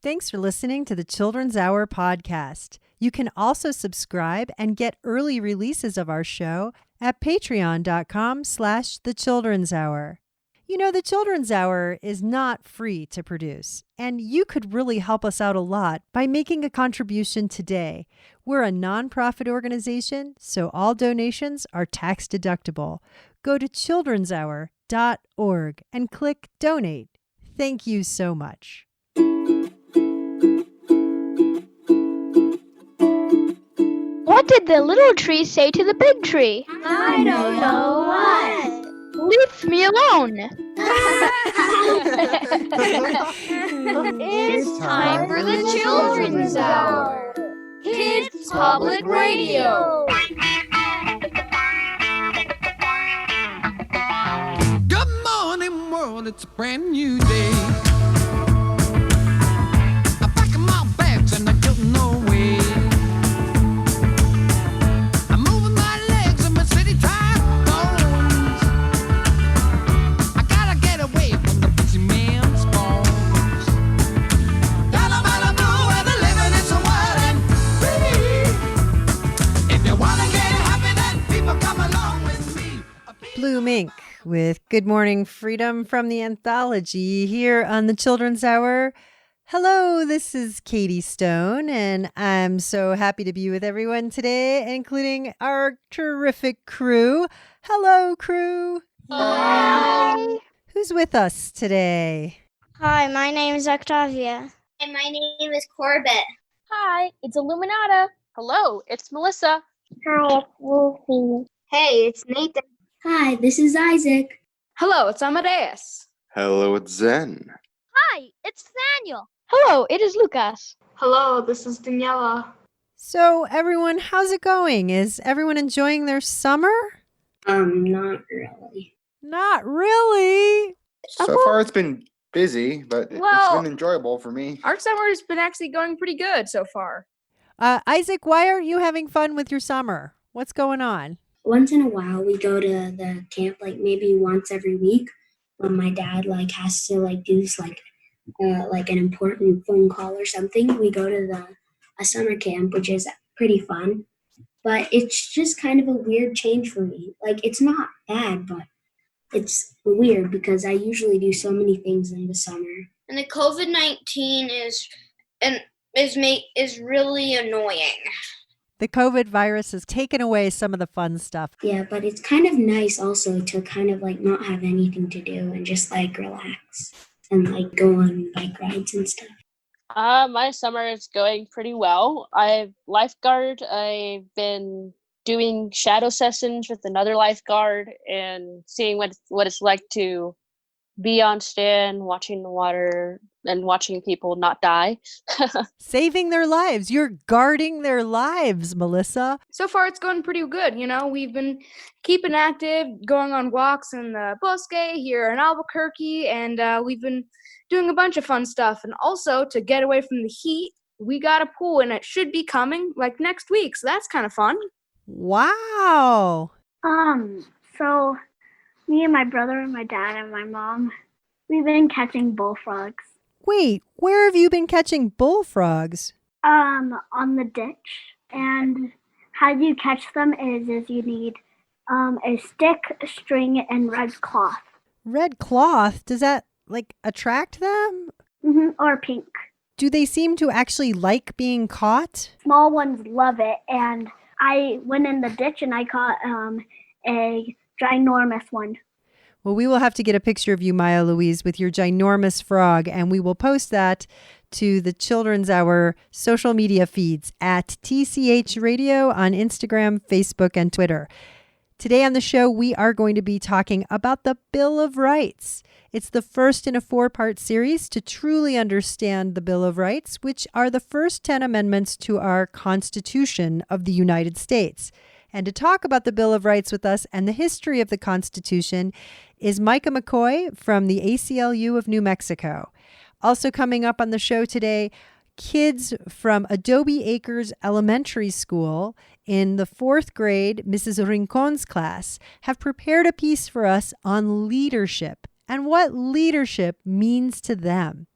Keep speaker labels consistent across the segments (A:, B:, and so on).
A: Thanks for listening to the Children's Hour podcast. You can also subscribe and get early releases of our show at patreon.com/thechildrenshour. You know, the Children's Hour is not free to produce, and you could really help us out a lot by making a contribution today. We're a nonprofit organization, so all donations are tax deductible. Go to childrenshour.org and click Donate. Thank you so much.
B: What did the little tree say to the big tree?
C: I don't know what.
B: Leave me alone.
C: It's time for the Children's Hour. Kids Public Radio.
D: Good morning, world. It's a brand new day. I'm packing my bags and I don't know way. I'm moving my legs and my city tired bones. I gotta get away from the busy man's bones. Down in Malibu where the living is so wild and free. If you wanna get happy, then people come along with me.
A: Blue Mink with Good Morning Freedom from the anthology here on the Children's Hour. Hello, this is Katie Stone, and I'm so happy to be with everyone today, including our terrific crew. Hello, crew.
B: Hi.
A: Who's with us today?
E: Hi, my name is Octavia.
F: And my name is Corbett.
B: Hi, it's Illuminata. Hello, it's Melissa.
E: Hi, it's Wolfie.
F: Hey, it's Nathan.
E: Hi, this is Isaac.
G: Hello, it's Amadeus.
H: Hello, it's Zen.
B: Hi, it's Nathaniel. Hello, it is Lucas.
I: Hello, this is Daniela.
A: So, everyone, how's it going? Is everyone enjoying their summer?
E: Not really.
A: Not really.
H: So far, it's been busy, but it's
G: Well-
H: been enjoyable for me.
G: Our summer's been actually going pretty good so far.
A: Isaac, why aren't you having fun with your summer? What's going on?
E: Once in a while, we go to the camp, like maybe once every week. When my dad has to do an important phone call or something. We go to a summer camp, which is pretty fun. But it's just kind of a weird change for me. It's not bad, but it's weird because I usually do so many things in the summer.
F: And the COVID-19 is really annoying.
A: The COVID virus has taken away some of the fun stuff.
E: Yeah, but it's kind of nice also to kind of not have anything to do and just relax and go on bike rides and stuff.
J: My summer is going pretty well. I've lifeguard. I've been doing shadow sessions with another lifeguard and seeing what it's like to be on stand, watching the water and watching people not die.
A: Saving their lives. You're guarding their lives, Melissa.
G: So far, it's going pretty good. We've been keeping active, going on walks in the Bosque here in Albuquerque, and we've been doing a bunch of fun stuff. And also, to get away from the heat, we got a pool, and it should be coming next week. So that's kind of fun.
A: Wow.
B: So me and my brother and my dad and my mom, we've been catching bullfrogs.
A: Wait, where have you been catching bullfrogs?
B: On the ditch. And how you catch them is you need a stick, string, and red cloth.
A: Red cloth? Does that attract them?
B: Or pink.
A: Do they seem to actually like being caught?
B: Small ones love it, and I went in the ditch and I caught a ginormous one.
A: Well, we will have to get a picture of you, Maya Louise, with your ginormous frog, and we will post that to the Children's Hour social media feeds at TCH Radio on Instagram, Facebook, and Twitter. Today on the show, we are going to be talking about the Bill of Rights. It's the first in a 4-part series to truly understand the Bill of Rights, which are the first 10 amendments to our Constitution of the United States. And to talk about the Bill of Rights with us and the history of the Constitution is Micah McCoy from the ACLU of New Mexico. Also coming up on the show today, kids from Adobe Acres Elementary School in the 4th grade, Mrs. Rincon's class, have prepared a piece for us on leadership and what leadership means to them.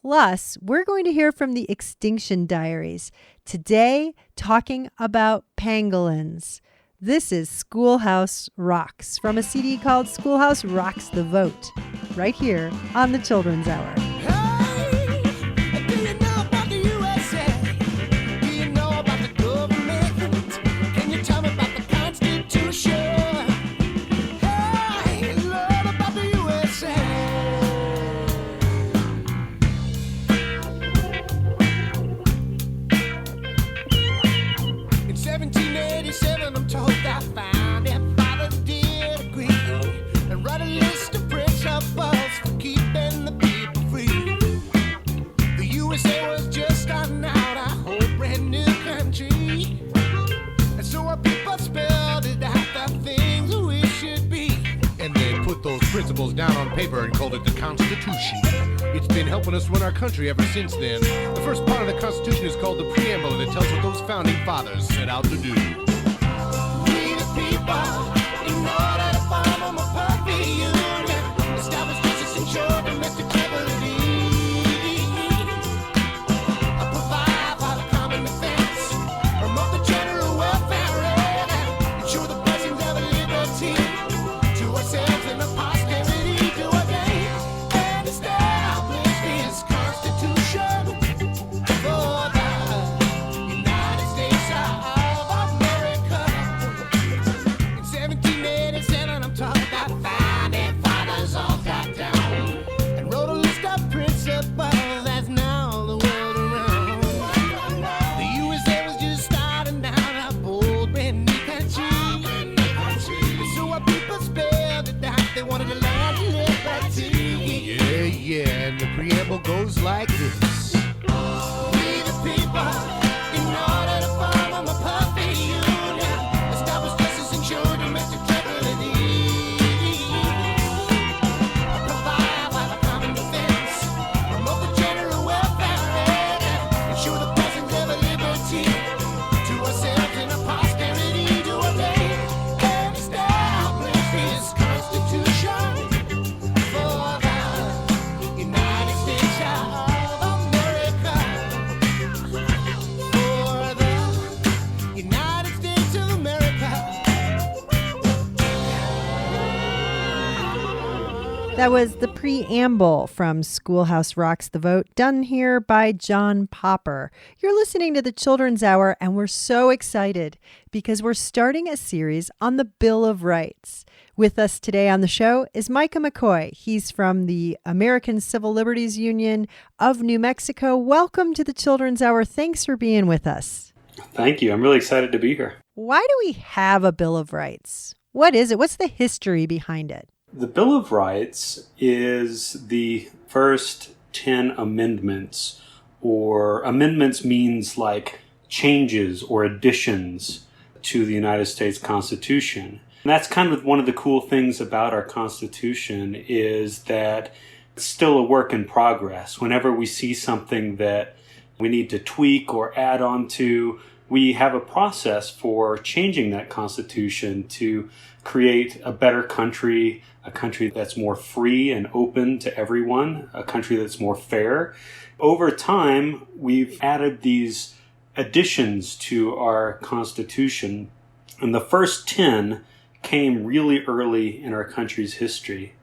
A: Plus, we're going to hear from the Extinction Diaries. Today, talking about pangolins. This is Schoolhouse Rocks from a CD called Schoolhouse Rocks the Vote, right here on the Children's Hour.
K: Principles down on paper and called it the Constitution. It's been helping us run our country ever since then. The first part of the Constitution is called the Preamble, and it tells what those founding fathers set out to do. We the people, in order to form a perfect union, establish justice, ensure domestic stability, provide for the common defense, promote the general welfare, and ensure the blessings of liberty to ourselves and the goes like this. We the people, in order to form a perfect union, establish justice, ensure domestic stability, provide for the common defense, promote the general welfare, ensure the blessings of liberty to ourselves and our posterity, to obey and establish this Constitution.
A: That was the preamble from Schoolhouse Rocks the Vote, done here by John Popper. You're listening to the Children's Hour, and we're so excited because we're starting a series on the Bill of Rights. With us today on the show is Micah McCoy. He's from the American Civil Liberties Union of New Mexico. Welcome to the Children's Hour. Thanks for being with us.
L: Thank you. I'm really excited to be here.
A: Why do we have a Bill of Rights? What is it? What's the history behind it?
L: The Bill of Rights is the first 10 amendments, or amendments means like changes or additions to the United States Constitution. And that's kind of one of the cool things about our Constitution is that it's still a work in progress. Whenever we see something that we need to tweak or add on to, we have a process for changing that Constitution to create a better country, a country that's more free and open to everyone, a country that's more fair. Over time, we've added these additions to our Constitution, and the first 10 came really early in our country's history.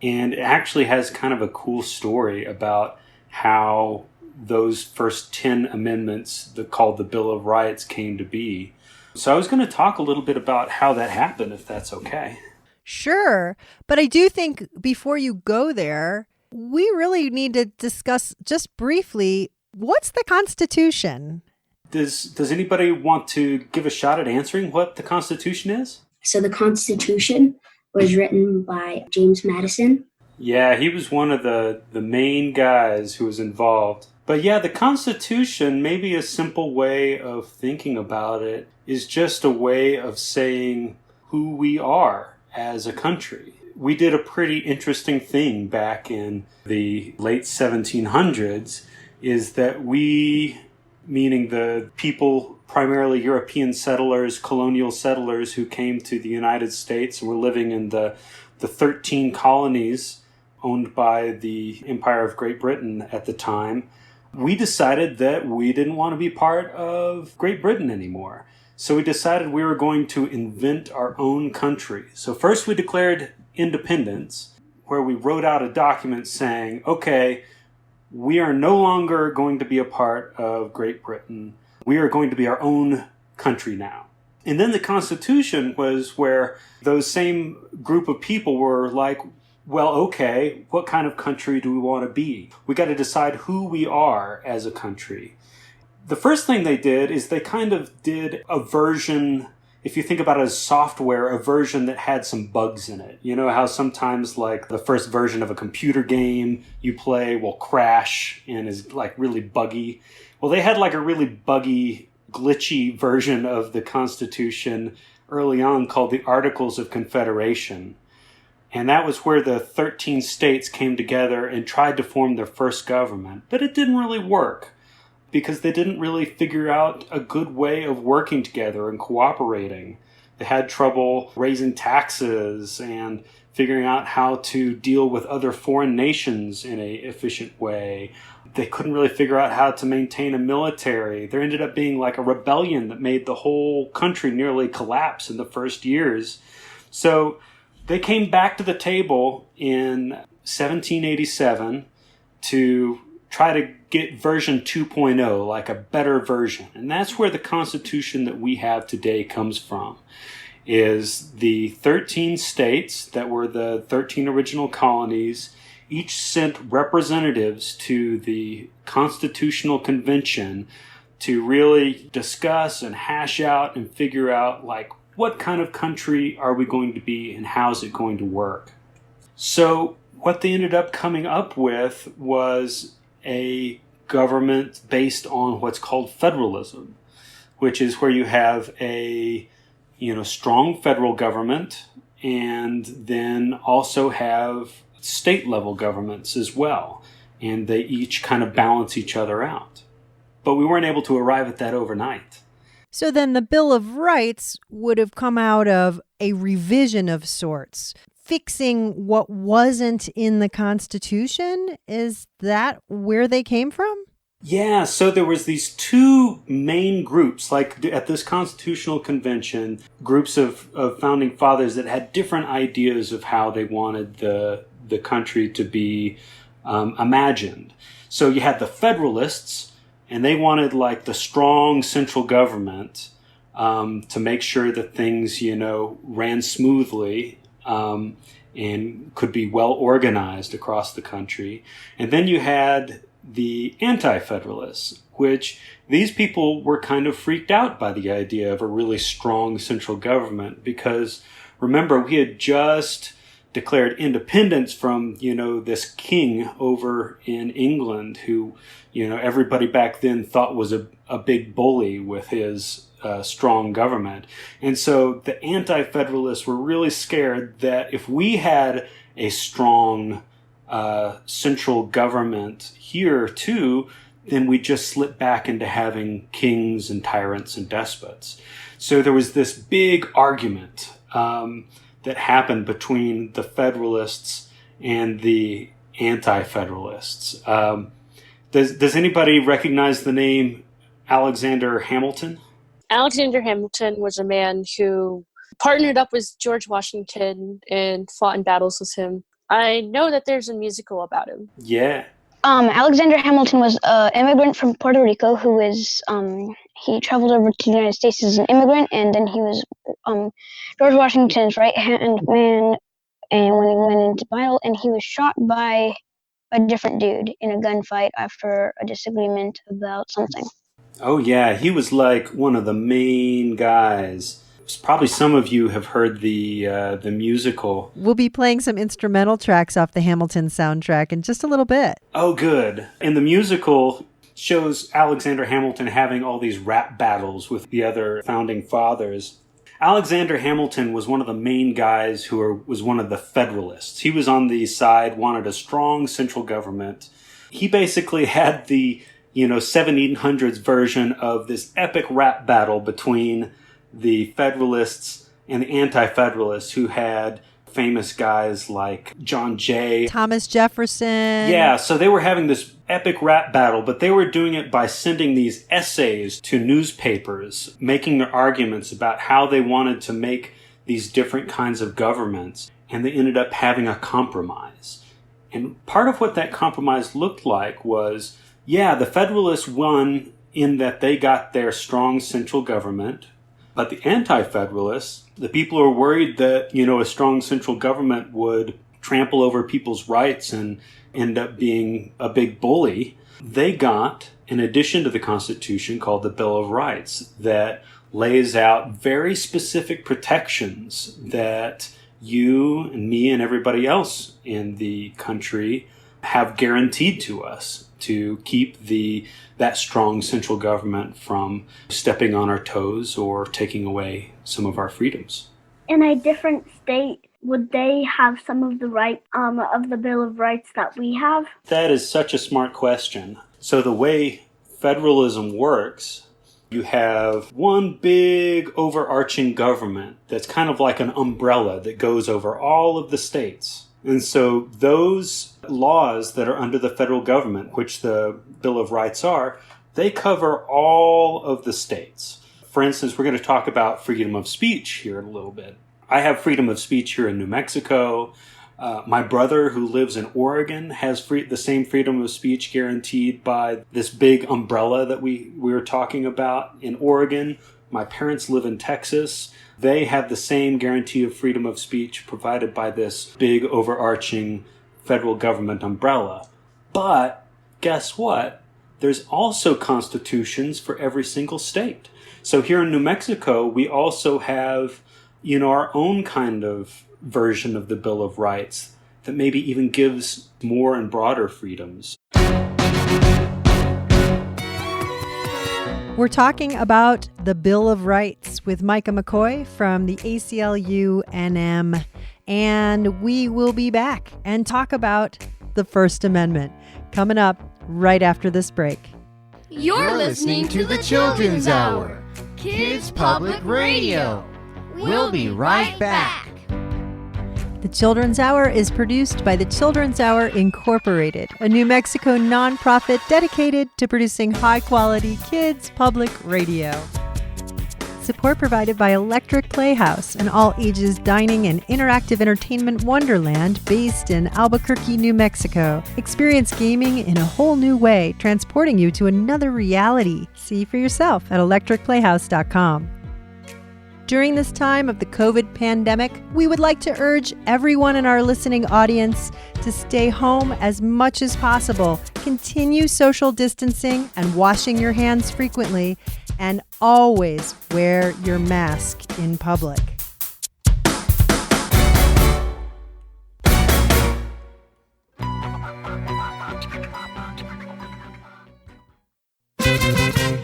L: And it actually has kind of a cool story about how those first 10 amendments called the Bill of Rights came to be. So I was going to talk a little bit about how that happened, if that's okay.
A: Sure. But I do think before you go there, we really need to discuss just briefly, what's the Constitution?
L: Does anybody want to give a shot at answering what the Constitution is?
E: So the Constitution was written by James Madison.
L: Yeah, he was one of the main guys who was involved. But yeah, the Constitution, maybe a simple way of thinking about it, is just a way of saying who we are as a country. We did a pretty interesting thing back in the late 1700s, is that we, meaning the people, primarily European settlers, colonial settlers who came to the United States and were living in the 13 colonies owned by the Empire of Great Britain at the time, we decided that we didn't want to be part of Great Britain anymore. So we decided we were going to invent our own country. So first we declared independence, where we wrote out a document saying, okay, we are no longer going to be a part of Great Britain. We are going to be our own country now. And then the Constitution was where those same group of people were like, well, okay, what kind of country do we want to be? We got to decide who we are as a country. The first thing they did is they kind of did a version, if you think about it as software, a version that had some bugs in it. You know how sometimes like the first version of a computer game you play will crash and is like really buggy? Well, they had like a really buggy, glitchy version of the Constitution early on called the Articles of Confederation. And that was where the 13 states came together and tried to form their first government. But it didn't really work because they didn't really figure out a good way of working together and cooperating. They had trouble raising taxes and figuring out how to deal with other foreign nations in an efficient way. They couldn't really figure out how to maintain a military. There ended up being like a rebellion that made the whole country nearly collapse in the first years. So they came back to the table in 1787 to try to get version 2.0, like a better version. And that's where the Constitution that we have today comes from, is the 13 states that were the 13 original colonies each sent representatives to the Constitutional Convention to really discuss and hash out and figure out, like, what kind of country are we going to be and how is it going to work? So what they ended up coming up with was a government based on what's called federalism, which is where you have a strong federal government and then also have state level governments as well. And they each kind of balance each other out. But we weren't able to arrive at that overnight.
A: So then the Bill of Rights would have come out of a revision of sorts, fixing what wasn't in the Constitution. Is that where they came from?
L: Yeah, so there was these two main groups, like at this Constitutional Convention, groups of founding fathers that had different ideas of how they wanted the country to be imagined. So you had the Federalists, and they wanted like the strong central government to make sure that things, ran smoothly and could be well organized across the country. And then you had the Anti-Federalists, which these people were kind of freaked out by the idea of a really strong central government because, remember, we had just declared independence from, this king over in England who, everybody back then thought was a big bully with his strong government. And so the Anti-Federalists were really scared that if we had a strong central government here too, then we just slip back into having kings and tyrants and despots. So there was this big argument that happened between the Federalists and the Anti-Federalists. Does anybody recognize the name Alexander Hamilton?
J: Alexander Hamilton was a man who partnered up with George Washington and fought in battles with him. I know that there's a musical about him.
L: Yeah.
M: Alexander Hamilton was an immigrant from Puerto Rico who was, he traveled over to the United States as an immigrant, and then he was George Washington's right-hand man and when he went into battle, and he was shot by a different dude in a gunfight after a disagreement about something.
L: Oh, yeah. He was like one of the main guys. Probably some of you have heard the musical.
A: We'll be playing some instrumental tracks off the Hamilton soundtrack in just a little bit.
L: Oh, good. And the musical shows Alexander Hamilton having all these rap battles with the other founding fathers. Alexander Hamilton was one of the main guys who was one of the Federalists. He was on the side, wanted a strong central government. He basically had the 1700s version of this epic rap battle between the Federalists and the Anti-Federalists, who had famous guys like John Jay.
A: Thomas Jefferson.
L: Yeah, so they were having this epic rap battle, but they were doing it by sending these essays to newspapers, making their arguments about how they wanted to make these different kinds of governments, and they ended up having a compromise. And part of what that compromise looked like was, yeah, the Federalists won in that they got their strong central government, but the Anti-Federalists, the people who are worried that, a strong central government would trample over people's rights and end up being a big bully, they got an addition to the Constitution called the Bill of Rights that lays out very specific protections that you and me and everybody else in the country have guaranteed to us to keep that strong central government from stepping on our toes or taking away some of our freedoms.
B: In a different state, would they have some of the right of the Bill of Rights that we have?
L: That is such a smart question. So the way federalism works, you have one big overarching government that's kind of like an umbrella that goes over all of the states. And so those laws that are under the federal government, which the Bill of Rights are, they cover all of the states. For instance, we're going to talk about freedom of speech here in a little bit. I have freedom of speech here in New Mexico. My brother, who lives in Oregon, has the same freedom of speech guaranteed by this big umbrella that we were talking about in Oregon. My parents live in Texas. They have the same guarantee of freedom of speech provided by this big overarching federal government umbrella. But guess what? There's also constitutions for every single state. So here in New Mexico, we also have, our own kind of version of the Bill of Rights that maybe even gives more and broader freedoms.
A: We're talking about the Bill of Rights with Micah McCoy from the ACLU NM, and we will be back and talk about the First Amendment coming up right after this break.
C: You're listening to the Children's Hour, Kids Public Radio. We'll be right back.
A: The Children's Hour is produced by the Children's Hour Incorporated, a New Mexico nonprofit dedicated to producing high-quality kids' public radio. Support provided by Electric Playhouse, an all-ages dining and interactive entertainment wonderland based in Albuquerque, New Mexico. Experience gaming in a whole new way, transporting you to another reality. See for yourself at electricplayhouse.com. During this time of the COVID pandemic, we would like to urge everyone in our listening audience to stay home as much as possible, continue social distancing and washing your hands frequently, and always wear your mask in public.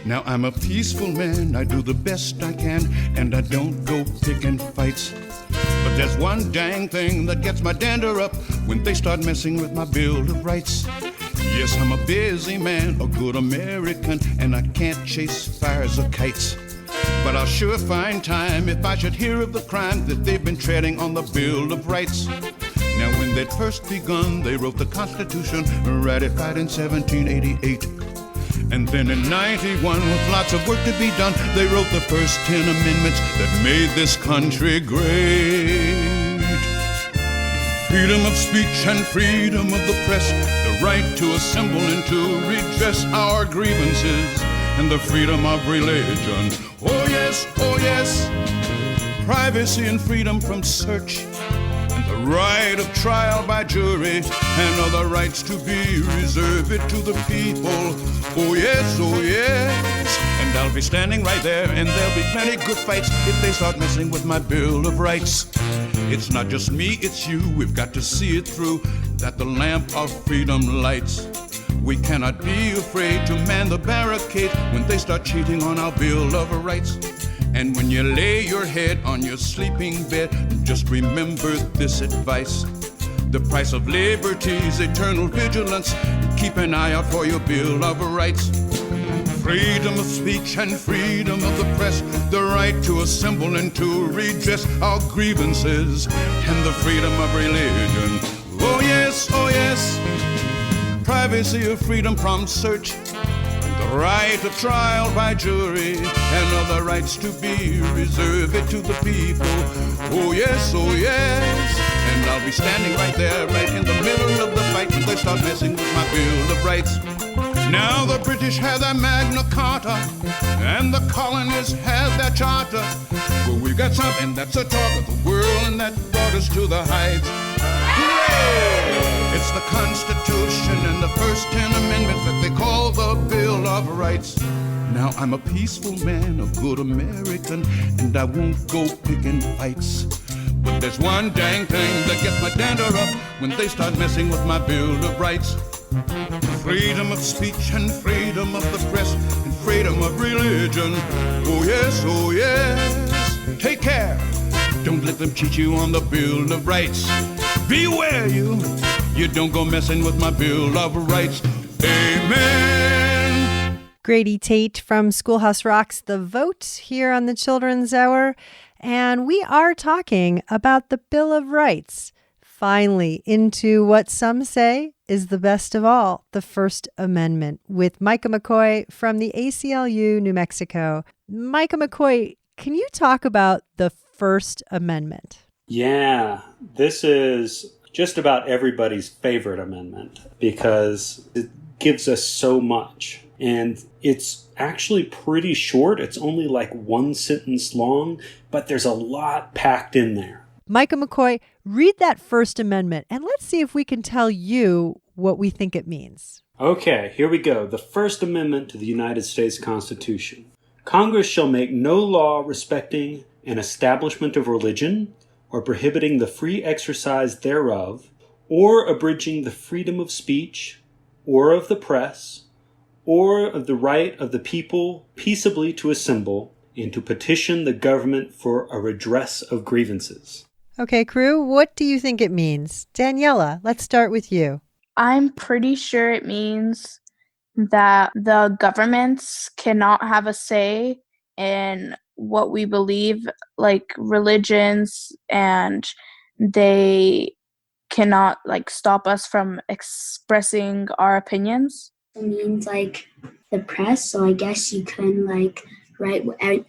N: Now I'm a peaceful man, I do the best I can, and I don't go picking fights. But there's one dang thing that gets my dander up when they start messing with my Bill of Rights. Yes, I'm a busy man, a good American, and I can't chase fires or kites. But I'll sure find time if I should hear of the crime that they've been treading on the Bill of Rights. Now when they'd first begun, they wrote the Constitution, ratified in 1788. And then in 91, with lots of work to be done, they wrote the first 10 amendments that made this country great. Freedom of speech and freedom of the press, the right to assemble and to redress our grievances, and the freedom of religion. Oh yes, oh yes. Privacy and freedom from search, and the right of trial by jury, and other rights to be reserved to the people. Oh yes, oh yes. And I'll be standing right there, and there'll be plenty good fights if they start messing with my Bill of Rights. It's not just me, it's you. We've got to see it through, that the lamp of freedom lights. We cannot be afraid to man the barricade when they start cheating on our Bill of Rights. And when you lay your head on your sleeping bed, just remember this advice. The price of liberty is eternal vigilance. Keep an eye out for your Bill of Rights. Freedom of speech and freedom of the press, the right to assemble and to redress our grievances, and the freedom of religion. Oh yes, oh yes. Privacy of freedom from search, the right of trial by jury, and other rights to be reserved to the people. Oh yes, oh yes. And I'll be standing right there, right in the middle of the fight, when they start messing with my Bill of Rights. Now the British have their Magna Carta, and the colonists have their charter. Well, we got something that's a talk of the world, and that brought us to the heights. Hooray! It's the Constitution and the first 10 amendments that they call the Bill of Rights. Now I'm a peaceful man, a good American, and I won't go picking fights. But there's one dang thing that gets my dander up when they start messing with my Bill of Rights. Freedom of speech and freedom of the press and freedom of religion. Oh yes, oh yes. Take care. Don't let them cheat you on the Bill of Rights. Beware you don't go messing with my Bill of Rights. Amen.
A: Grady Tate from Schoolhouse Rock's The Vote here on the Children's Hour. And we are talking about the Bill of Rights. Finally, into what some say is the best of all, the First Amendment, with Micah McCoy from the ACLU New Mexico. Micah McCoy, can you talk about the First Amendment?
L: Yeah, this is just about everybody's favorite amendment because it gives us so much. And it's actually pretty short. It's only like one sentence long, but there's a lot packed in there.
A: Micah McCoy, read that First Amendment and let's see if we can tell you what we think it means.
L: Okay, here we go. The First Amendment to the United States Constitution. Congress shall make no law respecting an establishment of religion, or prohibiting the free exercise thereof, or abridging the freedom of speech, or of the press, or of the right of the people peaceably to assemble, and to petition the government for a redress of grievances.
A: Okay, crew, what do you think it means? Daniela, let's start with you.
I: I'm pretty sure it means that the governments cannot have a say in what we believe, like religions, and they cannot stop us from expressing our opinions.
E: It means the press, so I guess you can write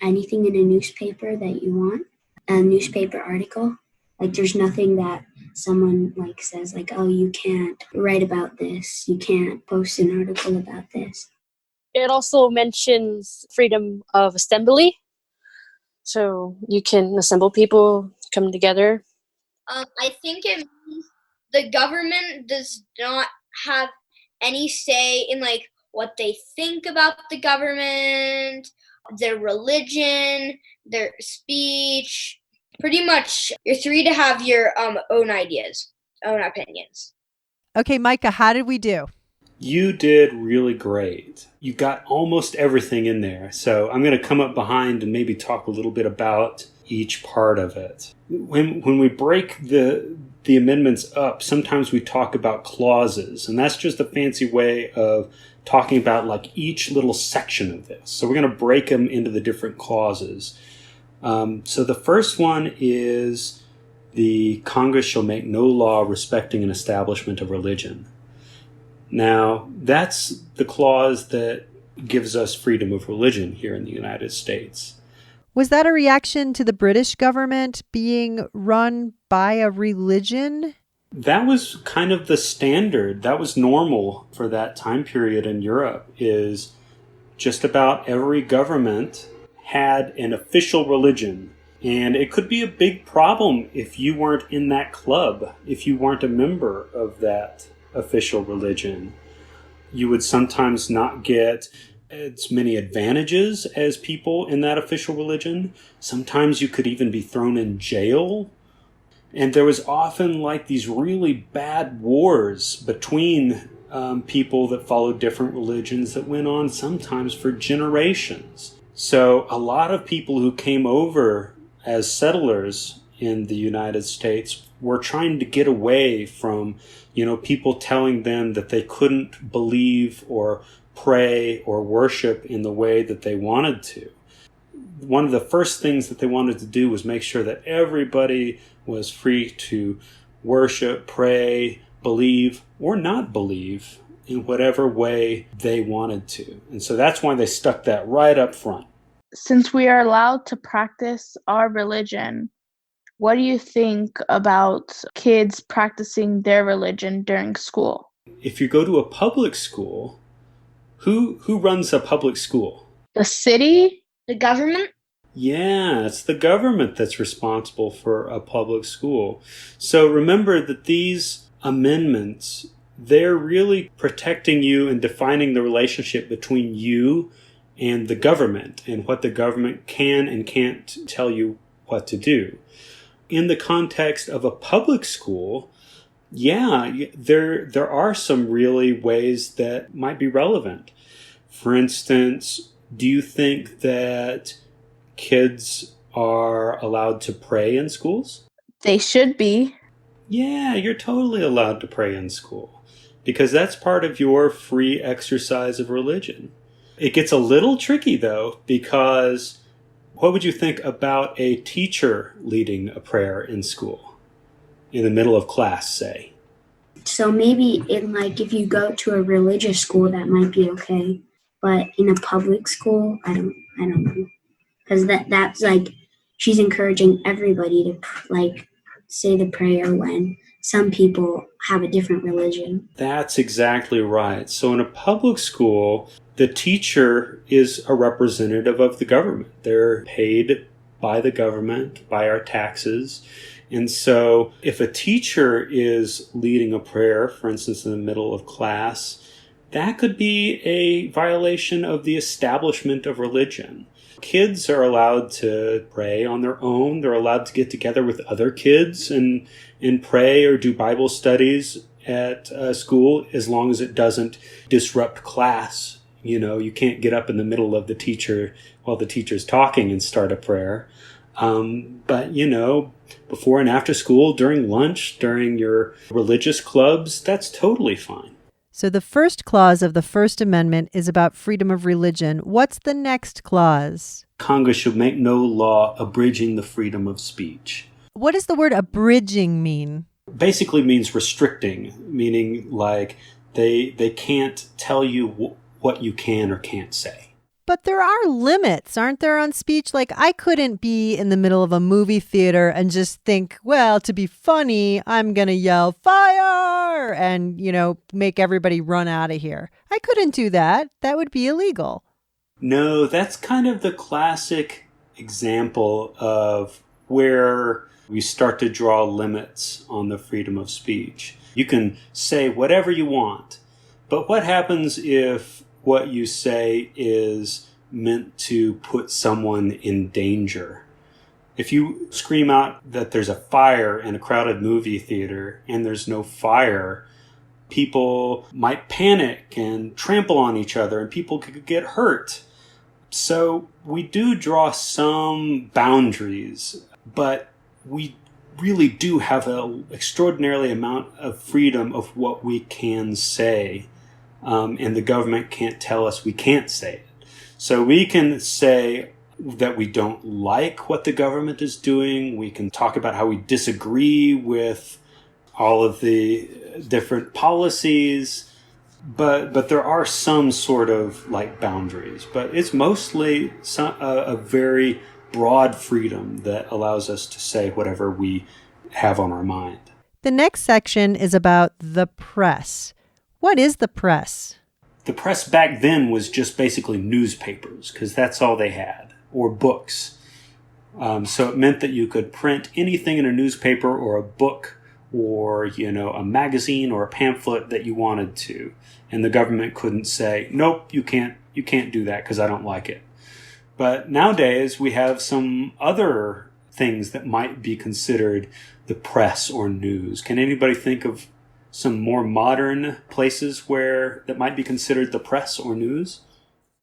E: anything in a newspaper that you want, a newspaper article. There's nothing that someone says oh, you can't write about this, you can't post an article about this.
J: It also mentions freedom of assembly. So you can assemble people, come together.
F: I think it means the government does not have any say in what they think about the government, their religion, their speech. Pretty much, you're free to have your own ideas, own opinions.
A: Okay, Micah, how did we do?
L: You did really great. You got almost everything in there. So I'm going to come up behind and maybe talk a little bit about each part of it. When we break the amendments up, sometimes we talk about clauses, and that's just a fancy way of talking about each little section of this. So we're going to break them into the different clauses. So the first one is the Congress shall make no law respecting an establishment of religion. Now, that's the clause that gives us freedom of religion here in the United States.
A: Was that a reaction to the British government being run by a religion?
L: That was kind of the standard. That was normal for that time period in Europe, is just about every government had an official religion. And it could be a big problem if you weren't in that club, if you weren't a member of that official religion. You would sometimes not get as many advantages as people in that official religion. Sometimes you could even be thrown in jail. And there was often these really bad wars between people that followed different religions that went on sometimes for generations. So a lot of people who came over as settlers in the United States were trying to get away from, people telling them that they couldn't believe or pray or worship in the way that they wanted to. One of the first things that they wanted to do was make sure that everybody was free to worship, pray, believe, or not believe in whatever way they wanted to. And so that's why they stuck that right up front.
I: Since we are allowed to practice our religion, what do you think about kids practicing their religion during school?
L: If you go to a public school, who runs a public school?
I: The city?
F: The government?
L: Yeah, it's the government that's responsible for a public school. So remember that these amendments, they're really protecting you and defining the relationship between you and the government and what the government can and can't tell you what to do. In the context of a public school, yeah, there are some really ways that might be relevant. For instance, do you think that kids are allowed to pray in schools?
I: They should be.
L: Yeah, you're totally allowed to pray in school because that's part of your free exercise of religion. It gets a little tricky, though, because what would you think about a teacher leading a prayer in school, in the middle of class, say?
E: So maybe if you go to a religious school, that might be okay. But in a public school, I don't know. Because that's like, she's encouraging everybody to say the prayer when some people have a different religion.
L: That's exactly right. So in a public school, the teacher is a representative of the government. They're paid by the government, by our taxes. And so if a teacher is leading a prayer, for instance, in the middle of class, that could be a violation of the establishment of religion. Kids are allowed to pray on their own. They're allowed to get together with other kids and pray or do Bible studies at school as long as it doesn't disrupt class. You know, you can't get up in the middle of the teacher while the teacher's talking and start a prayer. But, you know, before and after school, during lunch, during your religious clubs, that's totally fine.
A: So the first clause of the First Amendment is about freedom of religion. What's the next clause?
L: Congress shall make no law abridging the freedom of speech.
A: What does the word abridging mean?
L: Basically means restricting, meaning like they can't tell you what you can or can't say.
A: But there are limits, aren't there, on speech? Like, I couldn't be in the middle of a movie theater and just think, well, to be funny, I'm going to yell, fire, and, you know, make everybody run out of here. I couldn't do that. That would be illegal.
L: No, that's kind of the classic example of where we start to draw limits on the freedom of speech. You can say whatever you want, but what happens if what you say is meant to put someone in danger? If you scream out that there's a fire in a crowded movie theater and there's no fire, people might panic and trample on each other and people could get hurt. So we do draw some boundaries, but we really do have an extraordinary amount of freedom of what we can say. And the government can't tell us we can't say it. So we can say that we don't like what the government is doing. We can talk about how we disagree with all of the different policies. But there are some sort of like boundaries. But it's mostly a very broad freedom that allows us to say whatever we have on our mind.
A: The next section is about the press. What is the press?
L: The press back then was just basically newspapers, because that's all they had, or books. So it meant that you could print anything in a newspaper or a book or, you know, a magazine or a pamphlet that you wanted to. And the government couldn't say, nope, you can't do that because I don't like it. But nowadays we have some other things that might be considered the press or news. Can anybody think of some more modern places where that might be considered the press or news?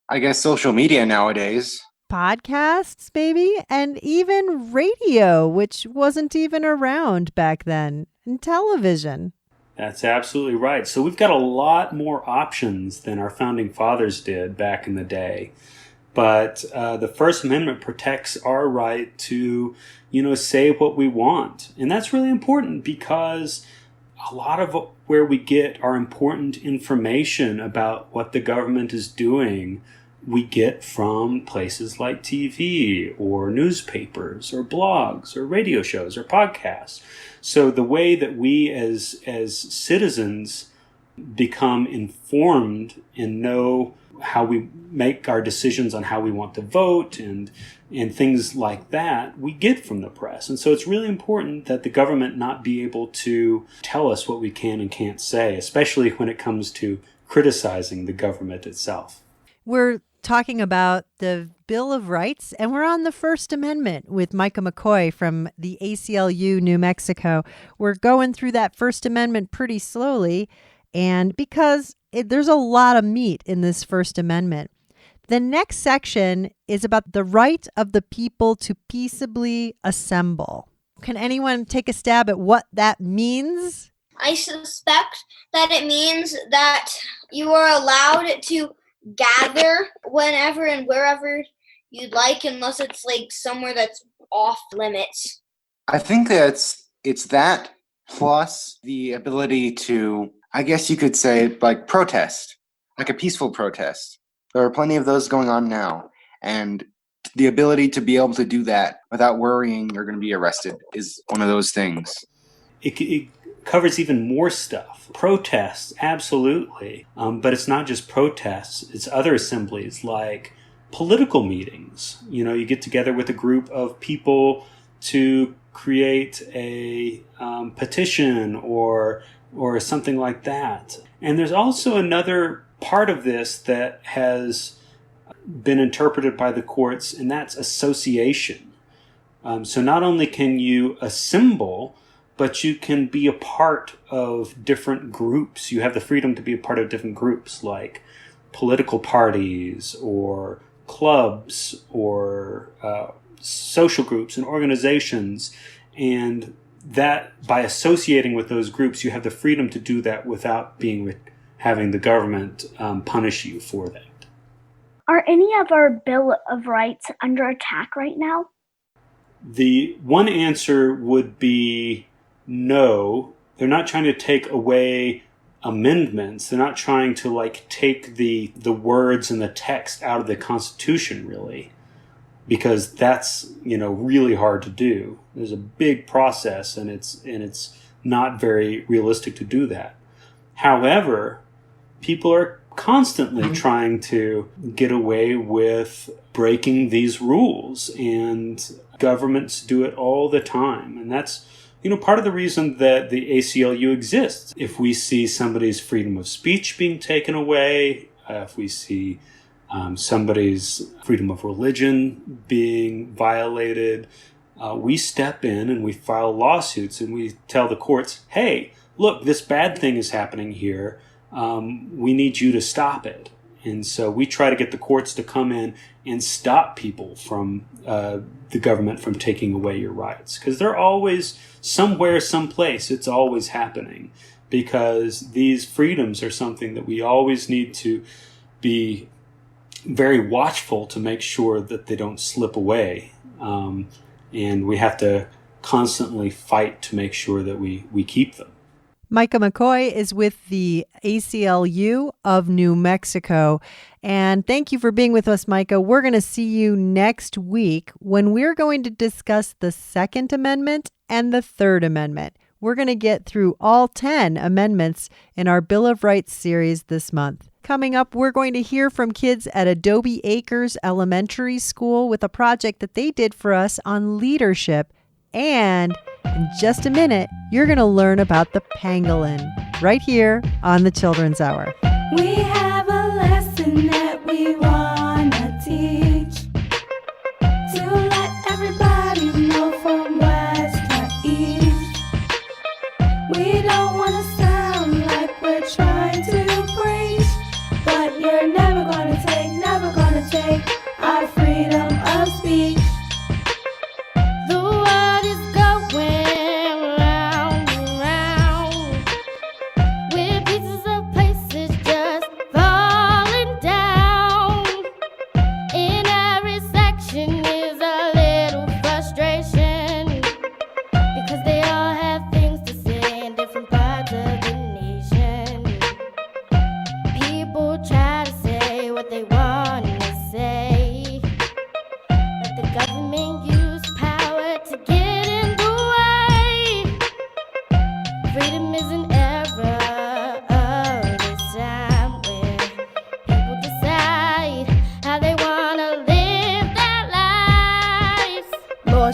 H: I guess social media nowadays.
A: Podcasts, maybe, and even radio, which wasn't even around back then, and television.
L: That's absolutely right. So we've got a lot more options than our founding fathers did back in the day. But the First Amendment protects our right to, say what we want. And that's really important because a lot of where we get our important information about what the government is doing, we get from places like TV or newspapers or blogs or radio shows or podcasts. So the way that we as citizens become informed and know how we make our decisions on how we want to vote and things like that, we get from the press. And so it's really important that the government not be able to tell us what we can and can't say, especially when it comes to criticizing the government itself.
A: We're talking about the Bill of Rights, and we're on the First Amendment with Micah McCoy from the ACLU New Mexico. We're going through that First Amendment pretty slowly, and because there's a lot of meat in this First Amendment. The next section is about the right of the people to peaceably assemble. Can anyone take a stab at what that means?
F: I suspect that it means that you are allowed to gather whenever and wherever you'd like, unless it's like somewhere that's off limits.
H: I think that it's that plus the ability to, I guess you could say, like protest, like a peaceful protest. There are plenty of those going on now. And the ability to be able to do that without worrying you're going to be arrested is one of those things.
L: It covers even more stuff. Protests, absolutely. But it's not just protests. It's other assemblies like political meetings. You get together with a group of people to create a petition or something like that. And there's also another part of this that has been interpreted by the courts, and that's association. So not only can you assemble, but you can be a part of different groups. You have the freedom to be a part of different groups like political parties or clubs or social groups and organizations. And that by associating with those groups, you have the freedom to do that without having the government punish you for that.
B: Are any of our Bill of Rights under attack right now?
L: The one answer would be no. They're not trying to take away amendments. They're not trying to take the words and the text out of the Constitution, really, because that's really hard to do. There's a big process, and it's not very realistic to do that. However, people are constantly trying to get away with breaking these rules, and governments do it all the time. And that's part of the reason that the ACLU exists. If we see somebody's freedom of speech being taken away, if we see somebody's freedom of religion being violated, we step in and we file lawsuits and we tell the courts, hey, look, this bad thing is happening here. We need you to stop it. And so we try to get the courts to come in and stop people from the government from taking away your rights. Because they're always somewhere, someplace. It's always happening. Because these freedoms are something that we always need to be very watchful to make sure that they don't slip away. And we have to constantly fight to make sure that we keep them.
A: Micah McCoy is with the ACLU of New Mexico. And thank you for being with us, Micah. We're going to see you next week when we're going to discuss the Second Amendment and the Third Amendment. We're going to get through all 10 amendments in our Bill of Rights series this month. Coming up, we're going to hear from kids at Adobe Acres Elementary School with a project that they did for us on leadership. And in just a minute, you're going to learn about the pangolin right here on the Children's Hour.
O: We have a lesson that we want to teach, to let everybody know from west to east. We don't want to sound like we're trying to preach, but you're never going to take our freedom of speech. The world is going round and round.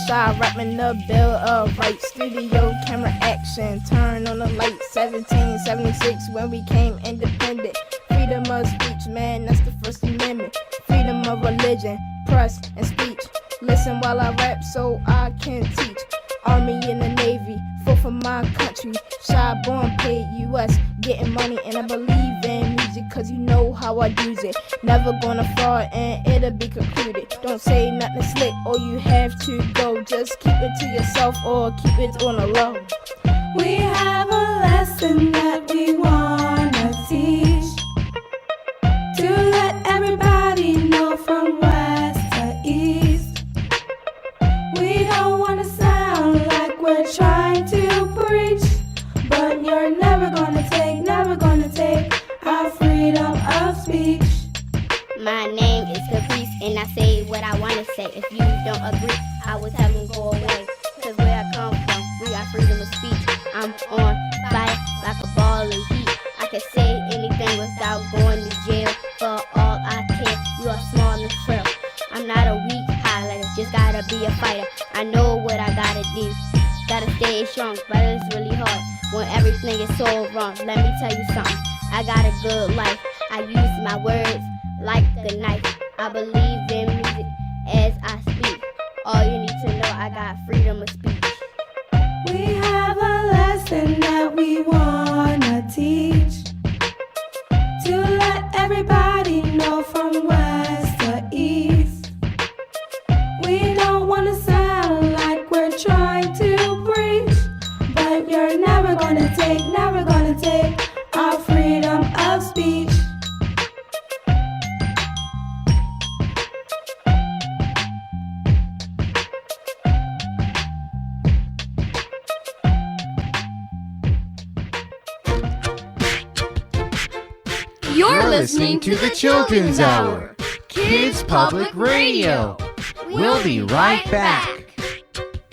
P: Shy, rapping the Bill of Rights. Studio camera action, turn on the lights. 1776 when we came independent. Freedom of speech, man, that's the First Amendment. Freedom of religion, press, and speech. Listen while I rap so I can teach. Army in the Navy, fought for my country. Shy born, paid US, getting money, and I believe in music cause you know how I use it. Never gonna fraud and it'll be concluded. Don't say nothing slick or you have to go. Just keep it to yourself or keep it on the low.
O: We have a lesson that we wanna teach, to let everybody know from west to east. We don't wanna sound like we're trying to preach, but you're never gonna take our freedom of speech.
Q: My name is Caprice and I say what I wanna say. If you don't agree, I will tell them go away. Cause where I come from, we got freedom of speech. I'm on fire like a ball of heat. I can say anything without going to jail. For all I care, you are small and frail. I'm not a weak highlighter, just gotta be a fighter. I know what I gotta do. Gotta stay strong, but it's really hard when everything is so wrong. Let me tell you something, I got a good life. I use my words like a knife. I believe in music as I speak. All you need to know, I got freedom of speech.
O: We have a lesson that we wanna teach, to let everybody know from west to east. We don't wanna sound like we're trying to preach, but you're never gonna take our freedom of speech.
C: You're listening to the Children's Hour, Kids Public Radio. We'll be right back.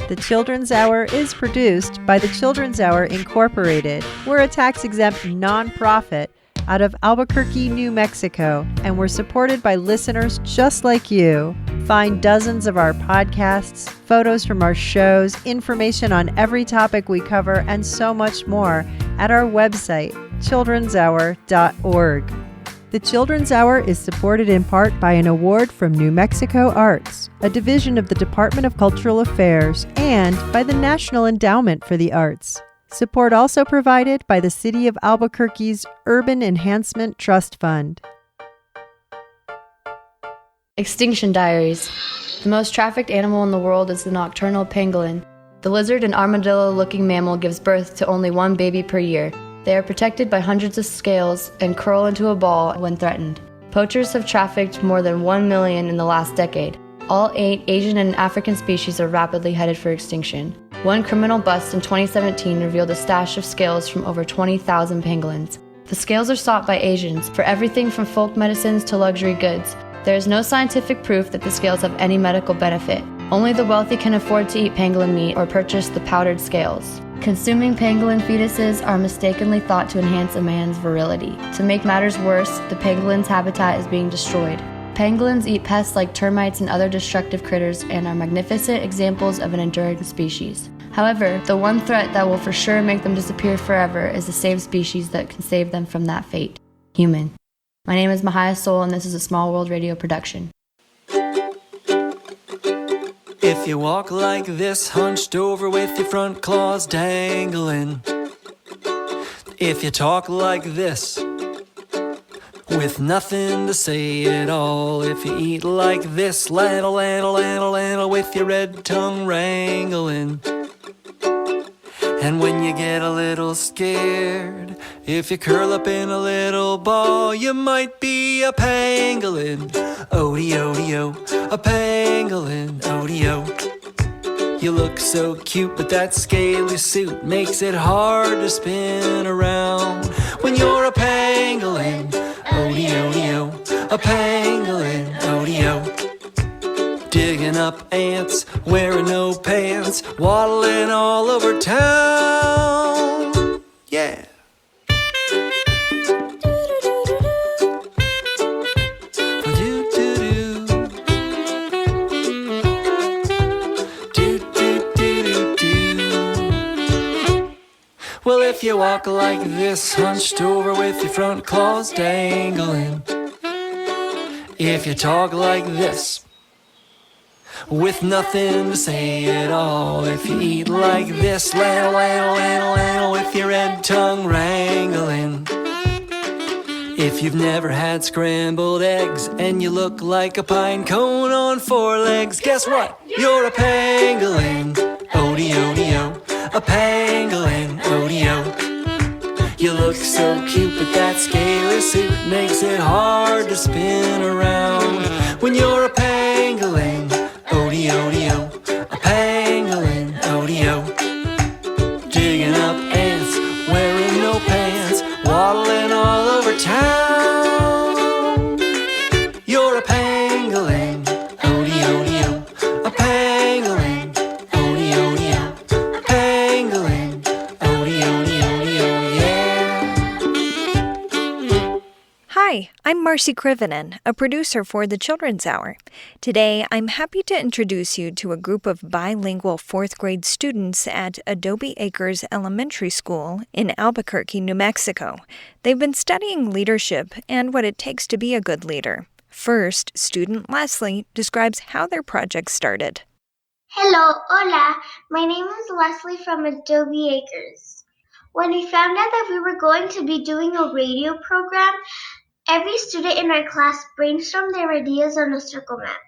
A: The Children's Hour is produced by the Children's Hour Incorporated. We're a tax-exempt nonprofit out of Albuquerque, New Mexico, and we're supported by listeners just like you. Find dozens of our podcasts, photos from our shows, information on every topic we cover, and so much more at our website, childrenshour.org. The Children's Hour is supported in part by an award from New Mexico Arts, a division of the Department of Cultural Affairs, and by the National Endowment for the Arts. Support also provided by the City of Albuquerque's Urban Enhancement Trust Fund.
R: Extinction Diaries. The most trafficked animal in the world is the nocturnal pangolin. The lizard and armadillo-looking mammal gives birth to only one baby per year. They are protected by hundreds of scales and curl into a ball when threatened. Poachers have trafficked more than 1 million in the last decade. All 8 Asian and African species are rapidly headed for extinction. One criminal bust in 2017 revealed a stash of scales from over 20,000 pangolins. The scales are sought by Asians for everything from folk medicines to luxury goods. There is no scientific proof that the scales have any medical benefit. Only the wealthy can afford to eat pangolin meat or purchase the powdered scales. Consuming pangolin fetuses are mistakenly thought to enhance a man's virility. To make matters worse, the pangolin's habitat is being destroyed. Pangolins eat pests like termites and other destructive critters and are magnificent examples of an enduring species. However, the one threat that will for sure make them disappear forever is the same species that can save them from that fate: human. My name is Mahia Soul, and this is a Small World Radio production.
S: If you walk like this, hunched over with your front claws dangling. If you talk like this, with nothing to say at all. If you eat like this, ladle, with your red tongue wrangling. And when you get a little scared, if you curl up in a little ball, you might be a pangolin. Odie-o, a pangolin, odie-o. You look so cute, but that scaly suit makes it hard to spin around. When you're a pangolin, odie-o, a pangolin, odie-o. Digging up ants, wearing no pants, waddling all over town. Yeah. Do you walk like this, hunched over with your front claws dangling. If you talk like this, with nothing to say at all. If you eat like this, ladle, with your red tongue wrangling. If you've never had scrambled eggs and you look like a pine cone on four legs, guess what? You're a pangolin, odie-odie-o, a pangolin, odie-o. You look so cute, but that scaly suit makes it hard to spin around. When you're a pangolin, odie-odie-o, a pangolin, odie-o. Digging up ants, wearing no pants, waddling all over town. You're a pangolin, odie-odie-o, a pangolin, odie-odie-o, a pangolin, odie-odie-odie-o, yeah.
T: Hi, I'm Marcy Krivinen, a producer for the Children's Hour. Today, I'm happy to introduce you to a group of bilingual fourth grade students at Adobe Acres Elementary School in Albuquerque, New Mexico. They've been studying leadership and what it takes to be a good leader. First, student Leslie describes how their project started.
U: Hello, hola. My name is Leslie from Adobe Acres. When we found out that we were going to be doing a radio program, every student in our class brainstormed their ideas on a circle map.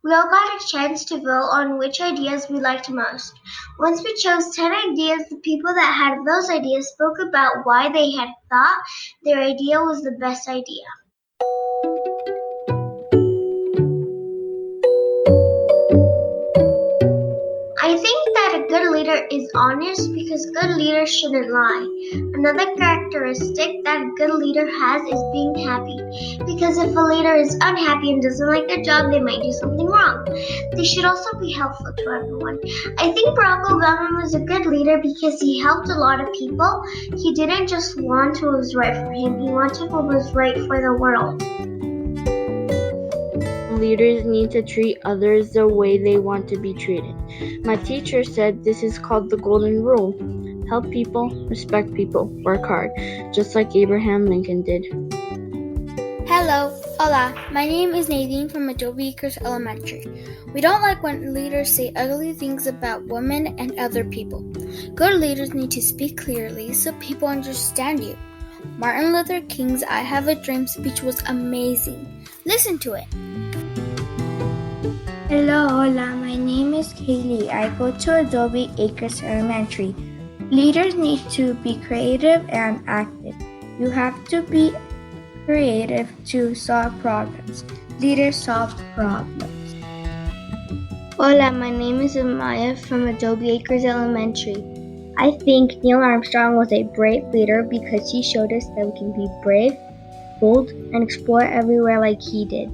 U: We all got a chance to vote on which ideas we liked most. Once we chose 10 ideas, the people that had those ideas spoke about why they had thought their idea was the best idea. I think that a good leader is honest because good leaders shouldn't lie. Another characteristic that a good leader has is being happy. Because if a leader is unhappy and doesn't like their job, they might do something wrong. They should also be helpful to everyone. I think Barack Obama was a good leader because he helped a lot of people. He didn't just want what was right for him, he wanted what was right for the world.
V: Leaders need to treat others the way they want to be treated. My teacher said this is called the golden rule. Help people, respect people, work hard, just like Abraham Lincoln did.
W: Hello, hola, my name is Nadine from Adobe Acres Elementary. We don't like when leaders say ugly things about women and other people. Good leaders need to speak clearly so people understand you. Martin Luther King's I Have a Dream speech was amazing. Listen to it.
X: Hello, hola, my name is Kaylee. I go to Adobe Acres Elementary. Leaders need to be creative and active. You have to be creative to solve problems. Leaders solve problems.
U: Hola, my name is Amaya from Adobe Acres Elementary. I think Neil Armstrong was a brave leader because he showed us that we can be brave, bold, and explore everywhere like he did.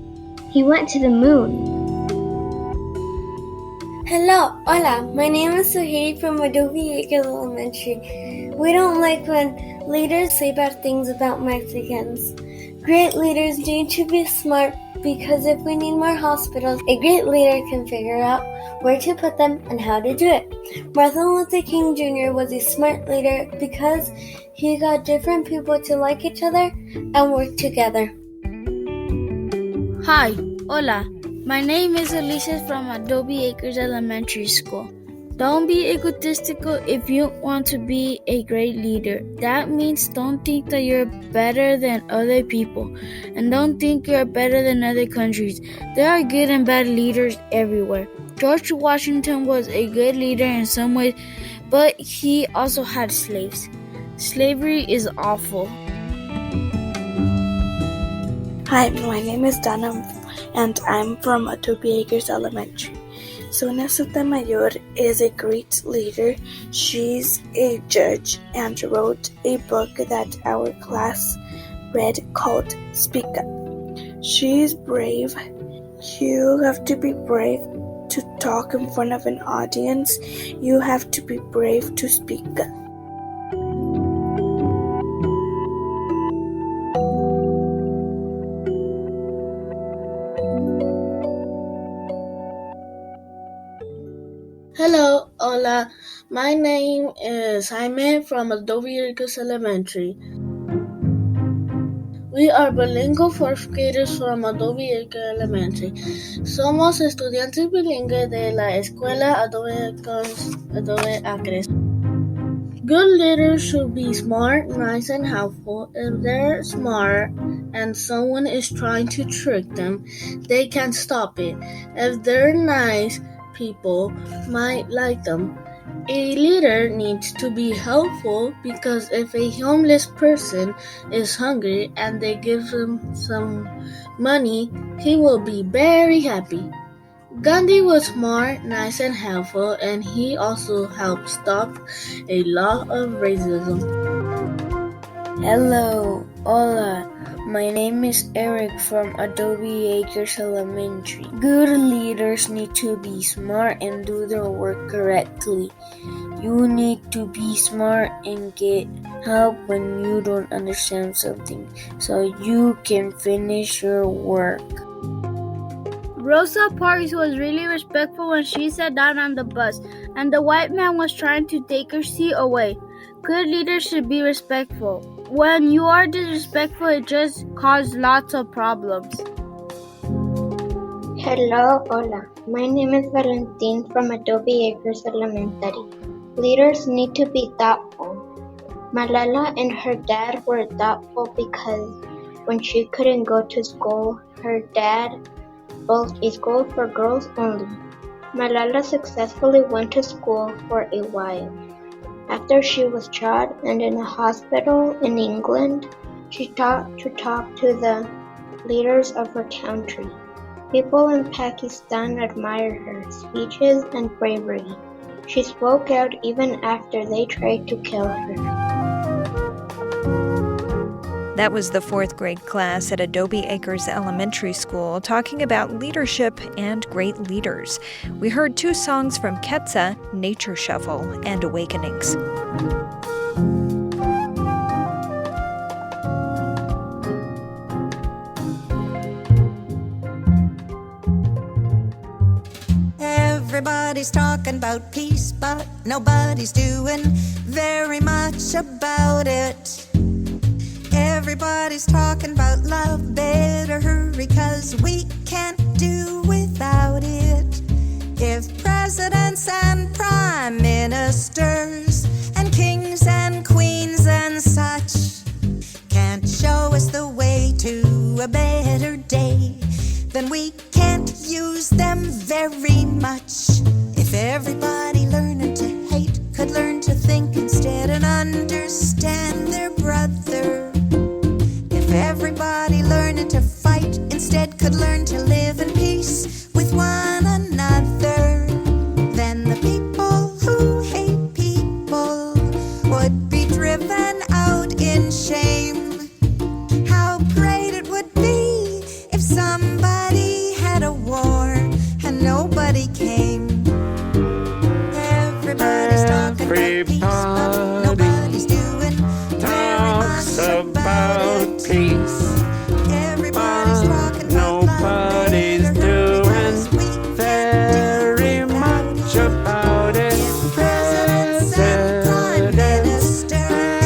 U: He went to the moon.
Y: Hello, hola, my name is Suhaili from Adobe Acres Elementary. We don't like when leaders say bad things about Mexicans. Great leaders need to be smart because if we need more hospitals, a great leader can figure out where to put them and how to do it. Martin Luther King Jr. was a smart leader because he got different people to like each other and work together.
W: Hi, hola. My name is Alicia from Adobe Acres Elementary School. Don't be egotistical if you want to be a great leader. That means don't think that you're better than other people and don't think you're better than other countries. There are good and bad leaders everywhere. George Washington was a good leader in some ways, but he also had slaves. Slavery is awful.
X: Hi, my name is Dana and I'm from Adobe Acres Elementary. Sona Sotomayor is a great leader. She's a judge and wrote a book that our class read called Speak Up. She's brave. You have to be brave to talk in front of an audience. You have to be brave to speak up.
Y: Hello,
V: Hola, my name is Jaime from Adobe Acres Elementary. We are bilingual fourth graders from Adobe Acres Elementary. Somos estudiantes bilingües de la escuela Adobe Acres. Good leaders should be smart, nice, and helpful. If they're smart and someone is trying to trick them, they can stop it. If they're nice, people might like them. A leader needs to be helpful because if a homeless person is hungry and they give him some money, he will be very happy. Gandhi was smart, nice, and helpful, and he also helped stop a lot of racism.
W: Hello, hola. My name is Eric from Adobe Acres Elementary. Good leaders need to be smart and do their work correctly. You need to be smart and get help when you don't understand something so you can finish your work. Rosa Parks was really respectful when she sat down on the bus, and the white man was trying to take her seat away. Good leaders should be respectful. When you are disrespectful, it just causes lots of problems.
U: Hello, hola. My name is Valentin from Adobe Acres Elementary. Leaders need to be thoughtful. Malala and her dad were thoughtful because when she couldn't go to school, her dad built a school for girls only. Malala successfully went to school for a while. After she was shot and in a hospital in England, she talked to the leaders of her country. People in Pakistan admired her speeches and bravery. She spoke out even after they tried to kill her.
T: That was the fourth grade class at Adobe Acres Elementary School talking about leadership and great leaders. We heard two songs from Quetzal, Nature Shuffle, and Awakenings.
D: Everybody's talking about peace, but nobody's doing very much about it. Everybody's talking about love, better hurry, 'cause we can't do without it. If presidents and prime ministers and kings and queens and such can't show us the way to a better day, then we can't use them very much. If everybody learning to hate could learn to think instead and understand their brother, if everybody learning to fight instead could learn to live in peace with one another, then the people who hate people would be driven out in shame. How great it would be if somebody had a war and nobody came. Everybody's talking about peace, but nobody's doing very much about
G: peace.
U: Everybody's talking about
G: nobody's doing very much about it.
U: Presidents and prime ministers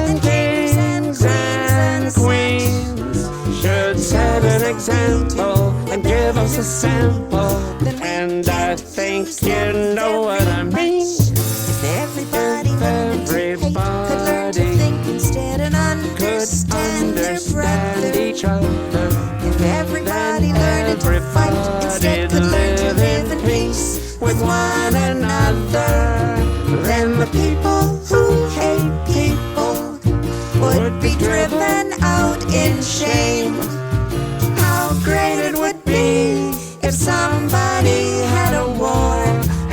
U: and kings and queens
G: should set an example and give us a sample. And I think you know what I mean.
U: If everybody could learn to think instead and understand their brother,
G: each other.
U: If everybody learned to fight instead could learn to live in peace with one another, then the people who hate people would be driven out in shame. How great it would be if somebody had a war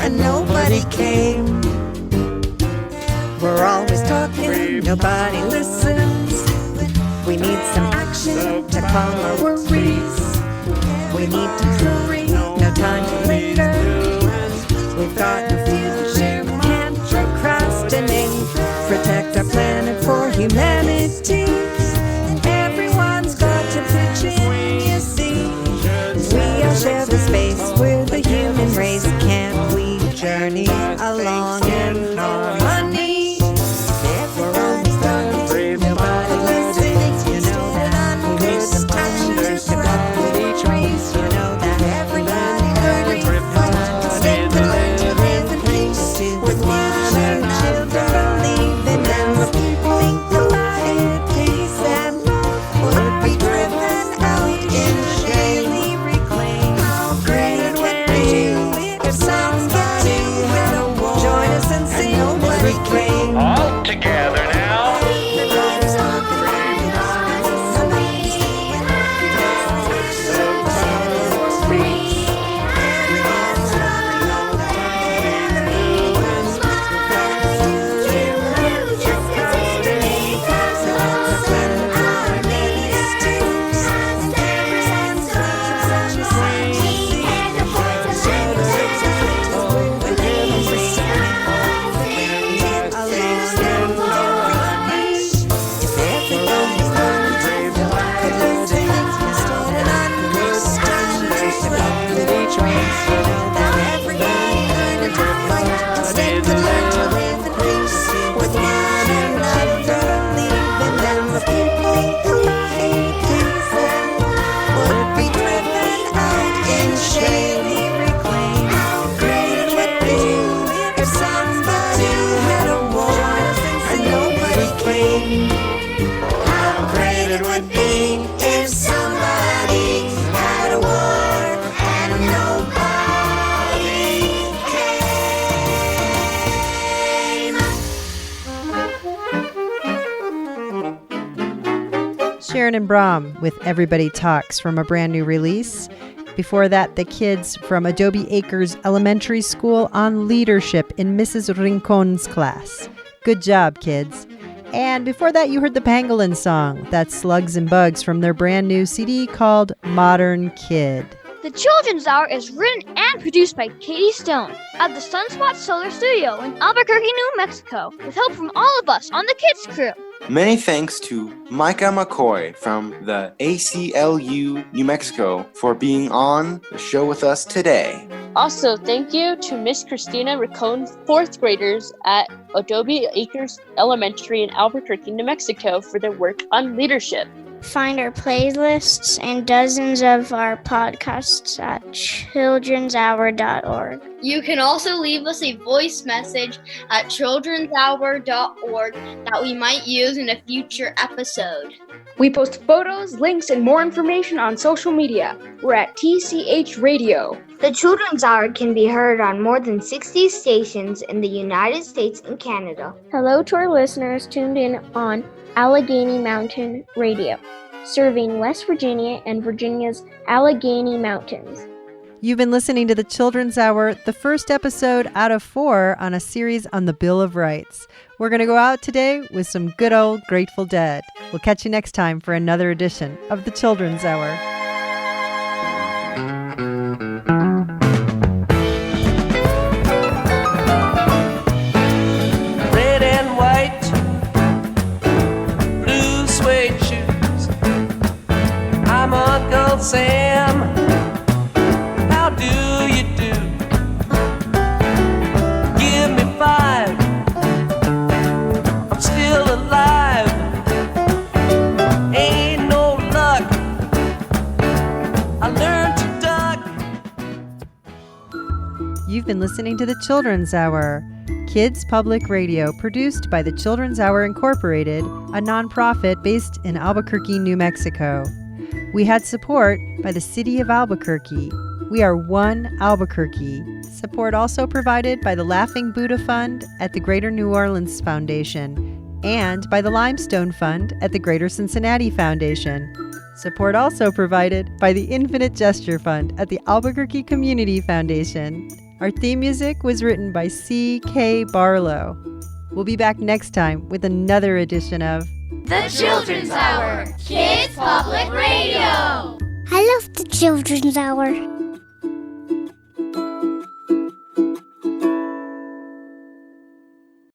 U: and nobody came. We're always talking, nobody listens. We need some action to calm our worries. We need to hurry, no time to linger. We've got a future, can't procrastinate. Protect our planet for humanity. Everyone's got to pitch in, you see. We all share the space, we're the human race. Can't we journey along
A: Aaron and Brahm with Everybody Talks from a brand new release. Before that, the kids from Adobe Acres Elementary School on leadership in Mrs. Rincon's class. Good job, kids. And before that, you heard the Pangolins song. That's Slugs and Bugs from their brand new CD called Modern Kid.
I: The Children's Hour is written and produced by Katie Stone at the Sunspot Solar Studio in Albuquerque, New Mexico, with help from all of us on the kids crew.
H: Many thanks to Micah McCoy from the ACLU New Mexico for being on the show with us today.
J: Also, thank you to Miss Christina Rincón, 4th graders at Adobe Acres Elementary in Albuquerque, New Mexico for their work on leadership.
K: Find our playlists and dozens of our podcasts at childrenshour.org.
F: You can also leave us a voice message at childrenshour.org that we might use in a future episode.
M: We post photos, links, and more information on social media. We're at TCH Radio.
N: The Children's Hour can be heard on more than 60 stations in the United States and Canada.
K: Hello to our listeners tuned in on Allegheny Mountain Radio, serving West Virginia and Virginia's Allegheny Mountains.
A: You've been listening to the Children's Hour, the first episode out of 4 on a series on the Bill of Rights. We're going to go out today with some good old Grateful Dead. We'll catch you next time for another edition of the Children's Hour.
G: Red and white, blue suede shoes. I'm Uncle Sam. How do you do? Give me 5. I'm still alive. Ain't no luck. I learned to duck.
A: You've been listening to the Children's Hour, Kids Public Radio, produced by the Children's Hour Incorporated, a nonprofit based in Albuquerque, New Mexico. We had support by the City of Albuquerque. We are one Albuquerque. Support also provided by the Laughing Buddha Fund at the Greater New Orleans Foundation and by the Limestone Fund at the Greater Cincinnati Foundation. Support also provided by the Infinite Gesture Fund at the Albuquerque Community Foundation. Our theme music was written by C.K. Barlow. We'll be back next time with another edition of
O: The Children's Hour, Kids Public Radio.
U: I love the Children's Hour.